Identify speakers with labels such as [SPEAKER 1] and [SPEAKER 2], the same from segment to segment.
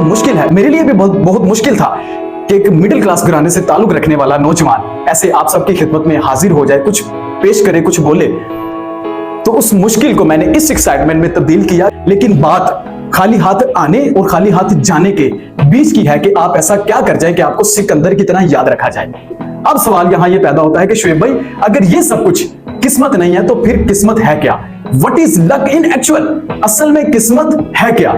[SPEAKER 1] मुश्किल है, मेरे लिए भी बहुत मुश्किल था कि एक मिडिल क्लास घराने से ताल्लुक रखने वाला नौजवान ऐसे आप सबकी खिदमत में हाजिर हो जाए, कुछ पेश करे, कुछ बोले। तो उस मुश्किल को मैंने इस एक्साइटमेंट में तब्दील किया। लेकिन बात खाली हाथ आने और खाली हाथ जाने के बीच की है कि आप ऐसा क्या कर जाए कि आपको सिकंदर की तरह याद रखा जाए। अब सवाल यहां यह पैदा होता है कि शुएब भाई, अगर ये सब कुछ किस्मत नहीं है तो फिर किस्मत है क्या? What is luck in actual? असल में किस्मत है क्या?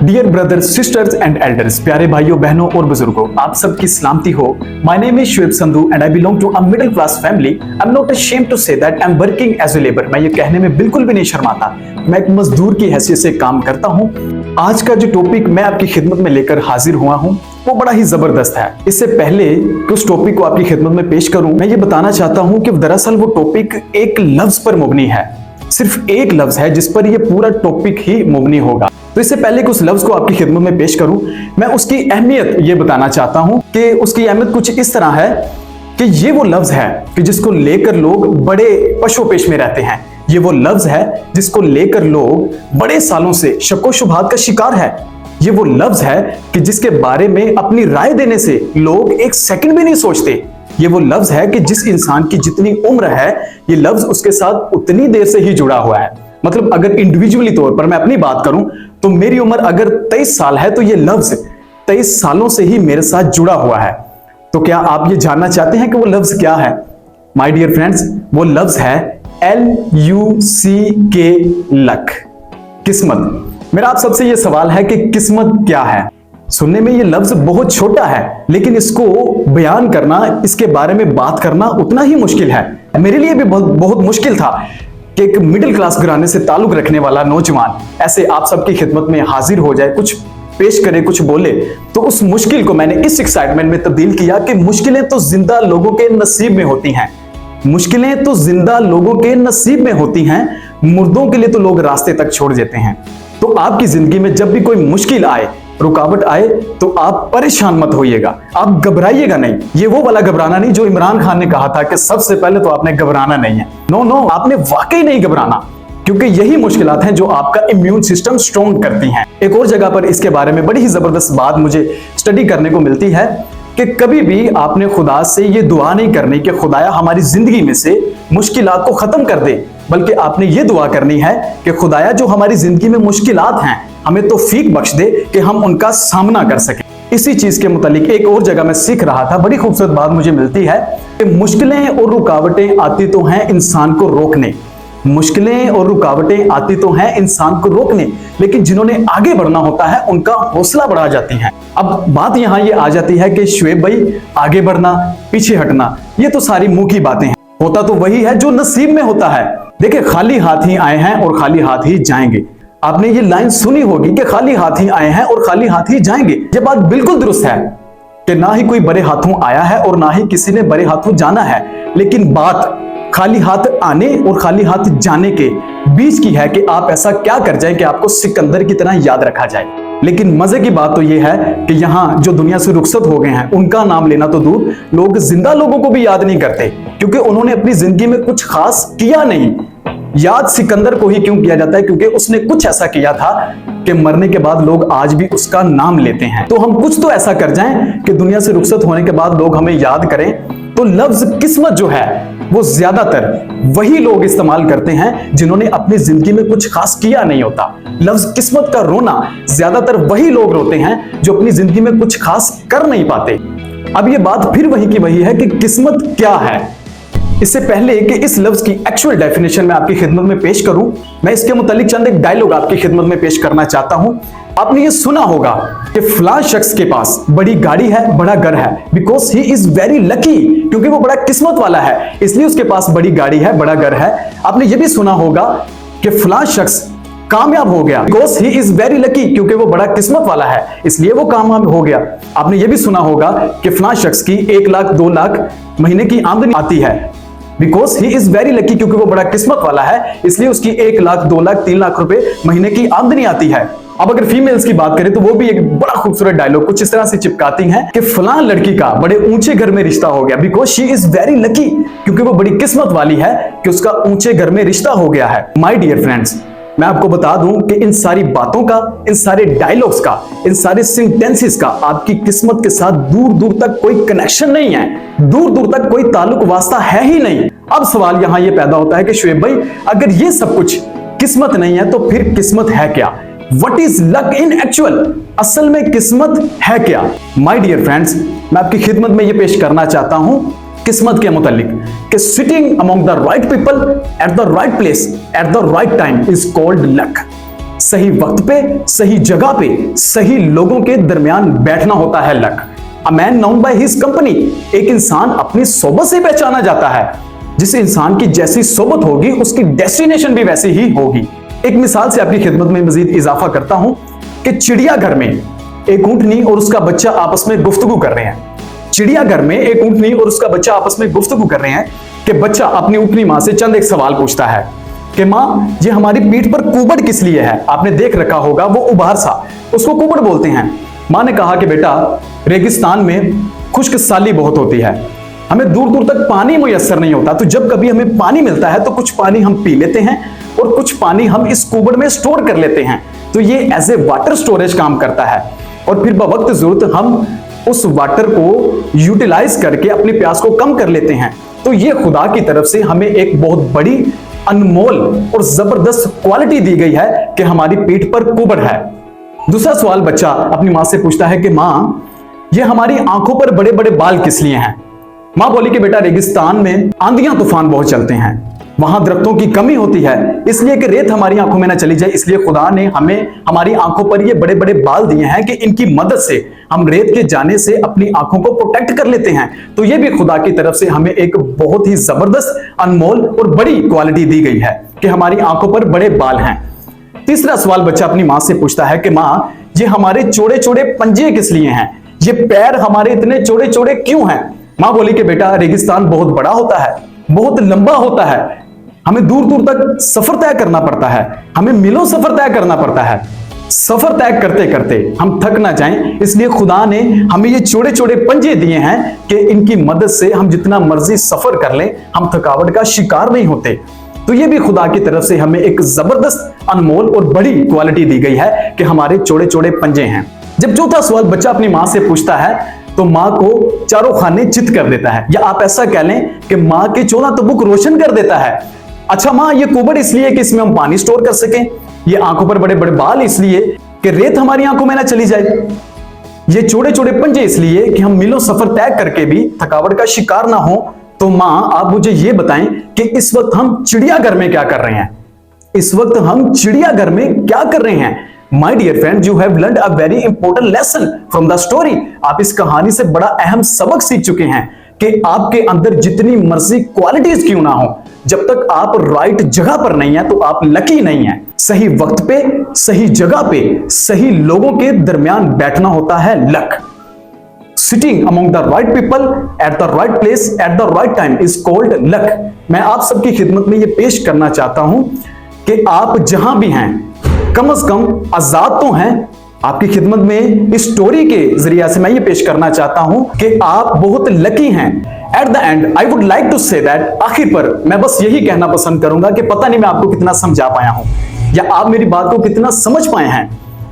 [SPEAKER 1] Dear brothers, sisters and elders, प्यारे भाइयों, बहनों और बुजुर्गों, आप सबकी सलामती हो। My name is Shoaib Sandhu and I belong to a middle class family. I am not ashamed to say that I am working as a labour. मैं ये कहने में बिल्कुल भी नहीं शर्माता, मैं एक मजदूर की हैसियत से काम करता हूं। आज का जो टॉपिक मैं आपकी खिदमत में लेकर हाजिर हुआ हूं वो बड़ा ही जबरदस्त है। इससे पहले कि उस टॉपिक को आपकी खिदमत में पेश करूं, मैं ये बताना चाहता हूं कि दरअसल वो टॉपिक एक लफ्ज पर मुबनी है। सिर्फ एक लफ्ज है जिस पर ये पूरा टॉपिक ही मुबनी होगा। तो इससे पहले कि उस लफ्ज को आपकी खिदमत में पेश करूं, मैं उसकी अहमियत ये बताना चाहता हूं कि उसकी अहमियत कुछ इस तरह है कि ये वो लफ्ज है कि जिसको लेकर लोग बड़े पशोपेश में रहते हैं। ये वो लफ्ज है जिसको लेकर लोग बड़े सालों से शक्को शुबहात का शिकार है। ये वो लफ्ज है कि जिसके बारे में अपनी राय देने से लोग एक सेकंड भी नहीं सोचते। ये वो लफ्ज है कि जिस इंसान की जितनी उम्र है, ये लफ्ज उसके साथ उतनी देर से ही जुड़ा हुआ है। मतलब अगर इंडिविजुअली तौर पर मैं अपनी बात करूं तो मेरी उम्र अगर 23 साल है तो ये लफ्ज 23 सालों से ही मेरे साथ जुड़ा हुआ है। तो क्या आप ये जानना चाहते हैं कि वो लफ्ज क्या है? माय डियर फ्रेंड्स, वो लफ्ज है LUCK, लक, किस्मत। मेरा आप सबसे ये सवाल है कि किस्मत क्या है? सुनने में ये लफ्ज बहुत छोटा है, लेकिन इसको बयान करना, इसके बारे में बात करना उतना ही मुश्किल है। मेरे लिए भी बहुत मुश्किल था कि एक मिडिल क्लास घराने से ताल्लुक रखने वाला नौजवान ऐसे आप सबकी खिदमत में हाजिर हो जाए, कुछ पेश करे, कुछ बोले। तो उस मुश्किल को मैंने इस एक्साइटमेंट में तब्दील किया कि मुश्किलें तो जिंदा लोगों के नसीब में होती हैं। मुश्किलें तो जिंदा लोगों के नसीब में होती हैं, मुर्दों के लिए तो लोग रास्ते तक छोड़ देते हैं। तो आपकी जिंदगी में जब भी कोई मुश्किल आए, रुकावट आए, तो आप परेशान मत होइएगा, आप घबराइएगा नहीं। ये वो वाला घबराना नहीं जो इमरान खान ने कहा था कि सबसे पहले तो आपने घबराना नहीं है। नो, आपने वाकई नहीं घबराना, क्योंकि यही मुश्किलात हैं जो आपका इम्यून सिस्टम स्ट्रॉन्ग करती हैं। एक और जगह पर इसके बारे में बड़ी ही जबरदस्त बात मुझे स्टडी करने को मिलती है कि कभी भी आपने खुदा से ये दुआ नहीं करनी कि खुदाया हमारी जिंदगी में से मुश्किलात को खत्म कर दे, बल्कि आपने ये दुआ करनी है कि खुदाया जो हमारी जिंदगी में मुश्किलात हैं हमें तौफीक बख्श दे कि हम उनका सामना कर सकें। इसी चीज के मुतालिक एक और जगह मैं सीख रहा था, बड़ी खूबसूरत बात मुझे मिलती है कि मुश्किलें और रुकावटें आती तो हैं इंसान को रोकने। मुश्किलें और रुकावटें आती तो हैं इंसान को रोकने, लेकिन जिन्होंने आगे बढ़ना होता है उनका हौसला बढ़ा जाती है। अब बात यहां ये आ जाती है कि शुएब भाई, आगे बढ़ना, पीछे हटना, ये तो सारी मुंह की बातें हैं। होता तो वही है जो नसीब में होता है। देखिए, खाली हाथ ही आए हैं और खाली हाथ ही जाएंगे। आपने ये लाइन सुनी होगी कि खाली हाथ ही आए हैं और खाली हाथ ही जाएंगे। ये बात बिल्कुल दुरुस्त है कि ना ही कोई बड़े हाथों आया है और ना ही किसी ने बड़े हाथों जाना है, लेकिन बात खाली हाथ आने और खाली हाथ जाने के बीच की है कि आप ऐसा क्या कर जाए कि आपको सिकंदर की तरह याद रखा जाए। लेकिन मजे की बात तो यह है कि यहाँ जो दुनिया से रुखसत हो गए हैं उनका नाम लेना तो दूर, लोग जिंदा लोगों को भी याद नहीं करते, क्योंकि उन्होंने अपनी जिंदगी में कुछ खास किया नहीं। याद सिकंदर को ही क्यों किया जाता है? क्योंकि उसने कुछ ऐसा किया था कि मरने के बाद लोग आज भी उसका नाम लेते हैं। तो हम कुछ तो ऐसा कर जाएं कि दुनिया से रुखसत होने के बाद लोग हमें याद करें। तो लफ्ज किस्मत जो है वो ज्यादातर वही लोग इस्तेमाल करते हैं जिन्होंने अपनी जिंदगी में कुछ खास किया नहीं होता। लफ्ज किस्मत का रोना ज्यादातर वही लोग रोते हैं जो अपनी जिंदगी में कुछ खास कर नहीं पाते। अब ये बात फिर वही की वही है कि किस्मत क्या है। इससे पहले कि इस लफ्ज की एक्चुअल डेफिनेशन मैं आपकी खिदमत में पेश करूं, मैं इसके मुतालिक चंद एक डायलॉग आपकी खिदमत में पेश करना चाहता हूं। आपने ये सुना होगा कि फलां शख्स के पास बड़ी गाड़ी है, बड़ा घर है, because he is very lucky, क्योंकि वो बड़ा किस्मत वाला है, इसलिए उसके पास बड़ी गाड़ी है, बड़ा घर है। आपने ये भी सुना होगा कि फलां शख्स कामयाब हो गया, because he is very lucky, क्योंकि वो बड़ा किस्मत वाला है, इसलिए वो कामयाब हो गया। आपने ये भी सुना होगा कि फलां शख्स की 1 लाख 2 लाख महीने की आमदनी आती है, because he is very lucky, क्योंकि वो बड़ा किस्मत वाला है, इसलिए उसकी 1 लाख 2 लाख 3 लाख रुपए महीने की आमदनी आती है। अब अगर फीमेल्स की बात करें तो वो भी एक बड़ा खूबसूरत डायलॉग कुछ इस तरह से चिपकाती हैं कि फलां लड़की का बड़े ऊंचे घर में रिश्ता हो गया, because she is very lucky, क्योंकि वो बड़ी किस्मत वाली है कि उसका ऊंचे घर में रिश्ता हो गया है। माय डियर फ्रेंड्स, मैं आपको बता दूं कि इन सारी बातों का, इन सारे डायलॉग्स का, इन सारे सेंटेंसेस का आपकी किस्मत के साथ दूर दूर तक कोई कनेक्शन नहीं है, दूर दूर तक कोई ताल्लुक वास्ता है ही नहीं। अब सवाल यहां यह पैदा होता है कि शुएब भाई, अगर ये सब कुछ किस्मत नहीं है तो फिर किस्मत है क्या? What is luck in actual? असल में किस्मत है क्या? माय डियर फ्रेंड्स, मैं आपकी खिदमत में ये पेश करना चाहता हूं किस्मत के मुतालिक कि sitting among the right people at the right place at the right time is called luck. सही वक्त पे, सही जगह पे, सही लोगों के दरमियान बैठना होता है luck. A man known by his company, एक इंसान अपनी सोबत से पहचाना जाता है। जिस इंसान की जैसी सोबत होगी उसकी डेस्टिनेशन भी वैसी ही होगी। एक मिसाल से आपकी खिदमत में मजीद इजाफा करता हूं कि चिड़ियाघर में एक ऊंटनी और उसका बच्चा आपस में गुफ्तगू कर रहे हैं। चिड़ियाघर में एक ऊंटनी और उसका बच्चा आपस में गुफ्तगू कर रहे हैं कि बच्चा अपनी ऊंटनी मां से चंद एक सवाल पूछता है कि मां, ये हमारी पीठ पर कुबड़ किस लिए है? आपने देख रखा होगा वो उभार सा, उसको कुबड़ बोलते हैं। मां ने कहा कि बेटा, रेगिस्तान में खुश्क साली बहुत होती है, हमें दूर दूर तक पानी मुयस्सर नहीं होता, तो जब कभी हमें पानी मिलता है तो कुछ पानी हम पी लेते हैं और कुछ पानी हम इस कुबड़ में स्टोर कर लेते हैं। तो ये एज ए वाटर स्टोरेज काम करता है और फिर बवक्त जरूरत हम उस वाटर को यूटिलाइज करके अपनी प्यास को कम कर लेते हैं। तो ये खुदा की तरफ से हमें एक बहुत बड़ी, अनमोल और जबरदस्त क्वालिटी दी गई है कि हमारी पीठ पर कुबड़ है। दूसरा सवाल बच्चा अपनी मां से पूछता है कि मां, ये हमारी आंखों पर बड़े बड़े बाल किस लिए हैं? मां बोली कि बेटा, रेगिस्तान में आंधियां तूफान बहुत चलते हैं, वहां दरख्तों की कमी होती है, इसलिए कि रेत हमारी आंखों में ना चली जाए, इसलिए खुदा ने हमें हमारी आंखों पर ये बड़े बड़े बाल दिए हैं कि इनकी मदद से हम रेत के जाने से अपनी आंखों को प्रोटेक्ट कर लेते हैं। तो ये भी खुदा की तरफ से हमें एक बहुत ही जबरदस्त, अनमोल और बड़ी क्वालिटी दी गई है कि हमारी आंखों पर बड़े बाल हैं। तीसरा सवाल बच्चा अपनी मां से पूछता है कि मां, ये हमारे चौड़े चौड़े पंजे किस लिए हैं? ये पैर हमारे इतने चौड़े चौड़े क्यों हैं? मां बोली कि बेटा, रेगिस्तान बहुत बड़ा होता है, बहुत लंबा होता है, हमें दूर दूर तक सफर तय करना पड़ता है, हमें मीलों सफर तय करना पड़ता है। सफर तय करते करते हम थक ना जाएं, इसलिए खुदा ने हमें ये चौड़े चौड़े पंजे दिए हैं कि इनकी मदद से हम जितना मर्जी सफर कर लें, हम थकावट का शिकार नहीं होते। तो ये भी खुदा की तरफ से हमें एक जबरदस्त, अनमोल और बड़ी क्वालिटी दी गई है कि हमारे चौड़े चौड़े पंजे हैं। जब चौथा सवाल बच्चा अपनी मां से पूछता है तो मां को चारों खाने चित कर देता है, या आप ऐसा कह लें कि मां के 14 तबुक रोशन कर देता है। अच्छा मां, ये कुबड़ इसलिए कि इसमें हम पानी स्टोर कर सकें, ये आंखों पर बड़े बड़े बाल इसलिए कि रेत हमारी आंखों में ना चली जाए, ये चौड़े चौड़े पंजे इसलिए कि हम मीलों सफर तय करके भी थकावट का शिकार ना हो। तो मां, आप मुझे ये बताएं कि इस वक्त हम चिड़ियाघर में क्या कर रहे हैं? इस वक्त हम चिड़ियाघर में क्या कर रहे हैं? My dear friend, you have learned a very important lesson from the story. आप इस कहानी से बड़ा अहम सबक सीख चुके हैं कि आपके अंदर जितनी मर्जी क्वालिटीज क्यों ना हो, जब तक आप राइट जगह पर नहीं है तो आप लकी नहीं है। सही वक्त पे, सही जगह पे, सही लोगों के दरमियान बैठना होता है luck. Sitting among the right people at the right place at the right time is called luck. मैं आप सबकी खिदमत में यह पेश करना चाहता हूं कि आप जहां भी हैं, कम से कम आजाद तो हैं। आपकी खिदमत में इस स्टोरी के जरिए से मैं ये पेश करना चाहता हूं कि आप बहुत लकी हैं। At the end I would like to say that, आखिर पर मैं बस यही कहना पसंद करूंगा कि पता नहीं मैं आपको कितना समझा पाया हूं या आप मेरी बात को कितना समझ पाए हैं,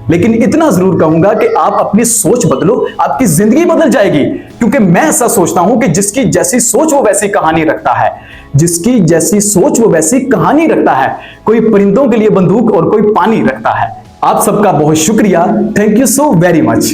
[SPEAKER 1] लेकिन इतना जरूर कहूंगा कि आप अपनी सोच बदलो, आपकी जिंदगी बदल जाएगी। क्योंकि मैं ऐसा सोचता हूं कि जिसकी जैसी सोच वो वैसी कहानी रखता है, जिसकी जैसी सोच वो वैसी कहानी रखता है। कोई परिंदों के लिए बंदूक और कोई पानी रखता है। आप सबका बहुत शुक्रिया। Thank you so very much.